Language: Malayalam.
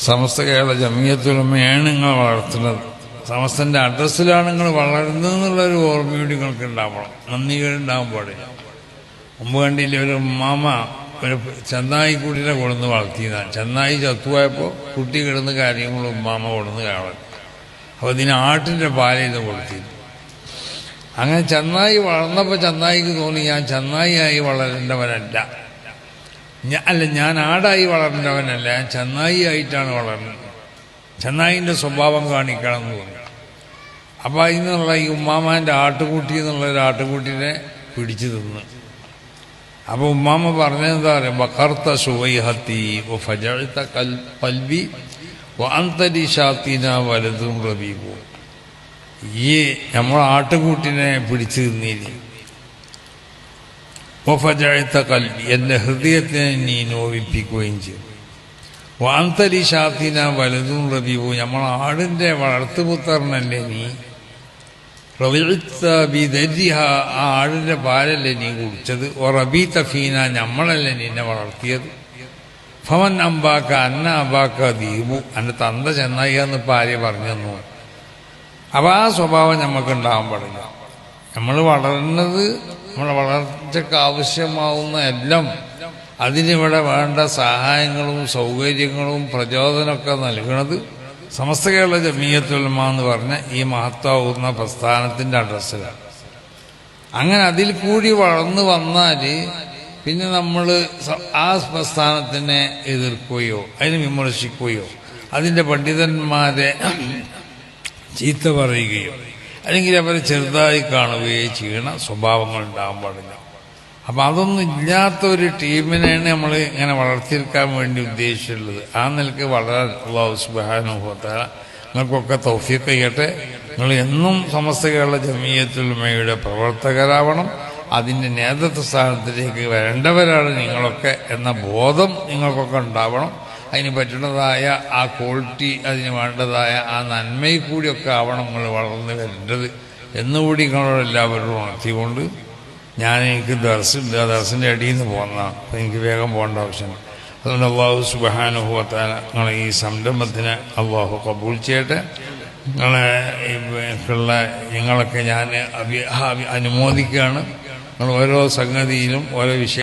സമസ്ത കേരള ജമിയത്തുൽ ഉലമയാണ് നിങ്ങൾ വളർത്തുന്നത്. സമസ്തന്റെ അഡ്രസ്സിലാണ് നിങ്ങൾ വളരുന്നതെന്നുള്ളൊരു ഓർമ്മയോടെ നിങ്ങൾക്ക് ഉണ്ടാവണം. നന്ദികളുണ്ടാവാൻ പാടില്ല. മുമ്പ് കണ്ടില്ല, ഒരു ഉമ്മാമ ഒരു ചെന്നായി കുട്ടിനെ കൊടുന്ന് വളർത്തിയതാണ്. ചെന്നായി ചത്തുപോയപ്പോൾ കുട്ടി കിടന്ന് കാര്യങ്ങളും ഉമ്മാമ കൊടുന്ന് കാണാൻ. അപ്പോൾ ഇതിന് ആട്ടിൻ്റെ പാലിന്ന് കൊടുത്തിരുന്നു. അങ്ങനെ ചെന്നായി വളർന്നപ്പോൾ ചെന്നായിക്ക് തോന്നി ഞാൻ ചെന്നായിയായി വളരേണ്ടവനല്ല, ഞാൻ ആടായി വളരേണ്ടവനല്ല, ഞാൻ ചെന്നായി ആയിട്ടാണ് വളർന്നത്. ചെന്നായിൻ്റെ സ്വഭാവം കാണിക്കണം എന്ന് തോന്നി. അപ്പോൾ അതിനുള്ള ഈ ഉമ്മാമാൻ്റെ ആട്ടുകുട്ടി എന്നുള്ളൊരു ആട്ടുകുട്ടിനെ പിടിച്ചു തിന്ന്. അപ്പോൾ ഉമ്മാമ പറഞ്ഞതെന്താ പറയുക, ബഖർത്ത സുവൈഹത്തി ഫജഅത ഖൽബി വഅൻതലി ഷാത്തിന വലതും റബീബു. ഈ നമ്മളെ ആട്ടുകൂട്ടിനെ പിടിച്ചു തിന്നില്ലേ, ഫജഅത ഖൽബി, എൻ്റെ ഹൃദയത്തിനെ നീ നോവിപ്പിക്കുകയും ചെയ്തു. വഅൻതലി ഷാത്തിന വലതും റബീബു, നമ്മളെ ആടിൻ്റെ വളർത്തുപുത്രനല്ലേ നീ. ആ ആടിന്റെ പാലല്ലേ നീ കുടിച്ചത്. റബീത ഫീന, നമ്മളല്ലേ നിന്നെ വളർത്തിയത്. ഫമൻ അമ്പാക്ക അന്ന അബാക്ക ദീപു, എൻ്റെ തന്ത ചെന്നായി എന്ന് പാര്യ പറഞ്ഞു തന്നു. അപ്പം ആ സ്വഭാവം നമുക്കുണ്ടാകാൻ പാടില്ല. നമ്മൾ വളരുന്നത്, നമ്മളെ വളർച്ചയ്ക്ക് ആവശ്യമാവുന്ന എല്ലാം അതിനിവിടെ വേണ്ട സഹായങ്ങളും സൗകര്യങ്ങളും പ്രചോദനമൊക്കെ നൽകുന്നത് സമസ്ത കേരള ജമിയത്തുൽ ഉലമ എന്ന് പറഞ്ഞ ഈ മഹത്താവുന്ന പ്രസ്ഥാനത്തിൻ്റെ അഡ്രസ്സിലാണ്. അങ്ങനെ അതിൽ കൂടി വളർന്നു വന്നാൽ പിന്നെ നമ്മൾ ആ പ്രസ്ഥാനത്തിനെ എതിർക്കുകയോ അതിനെ വിമർശിക്കുകയോ അതിൻ്റെ പണ്ഡിതന്മാരെ ചീത്ത പറയുകയോ അല്ലെങ്കിൽ അവരെ ചെറുതായി കാണുകയോ ചെയ്യണ സ്വഭാവങ്ങൾ ഉണ്ടാകാൻ പാടില്ല. അപ്പം അതൊന്നും ഇല്ലാത്ത ഒരു ടീമിനെയാണ് നമ്മൾ ഇങ്ങനെ വളർത്തിയെടുക്കാൻ വേണ്ടി ഉദ്ദേശിച്ചിട്ടുള്ളത്. ആ നിലക്ക് വളരാൻ അല്ലാഹു സുബ്ഹാനഹു വ തആല നിങ്ങൾക്കൊക്കെ തൗഫീഖ് ചെയ്യട്ടെ. നിങ്ങൾ എന്നും സമസ്ത കേരള ജമിയത്തുൽ ഉലമയുടെ പ്രവർത്തകരാവണം. അതിൻ്റെ നേതൃത്വ സ്ഥാനത്തിലേക്ക് വരേണ്ടവരാണ് നിങ്ങളൊക്കെ എന്ന ബോധം നിങ്ങൾക്കൊക്കെ ഉണ്ടാവണം. അതിന് പറ്റുന്നതായ ആ ക്വാളിറ്റി, അതിന് വേണ്ടതായ ആ നന്മയിൽ കൂടിയൊക്കെ ആവണം നിങ്ങൾ വളർന്നു വരേണ്ടത് എന്നുകൂടി നിങ്ങളോട് എല്ലാവരും ഉണർത്തിക്കൊണ്ട് എനിക്ക് ദർസുണ്ട്, ആ ദർസിൻ്റെ അടിയിൽ നിന്ന് പോകുന്നതാണ്. അപ്പോൾ എനിക്ക് വേഗം പോകേണ്ട ആവശ്യമാണ്. അതുകൊണ്ട് അല്ലാഹു സുബ്ഹാനഹു വ തആല നിങ്ങളെ ഈ സംരംഭത്തിന് അല്ലാഹു കബൂൽ ചെയ്യട്ടെ. നിങ്ങളൊക്കെ ഞാൻ അനുമോദിക്കുകയാണ്. നിങ്ങൾ ഓരോ സംഗതിയിലും ഓരോ വിഷയം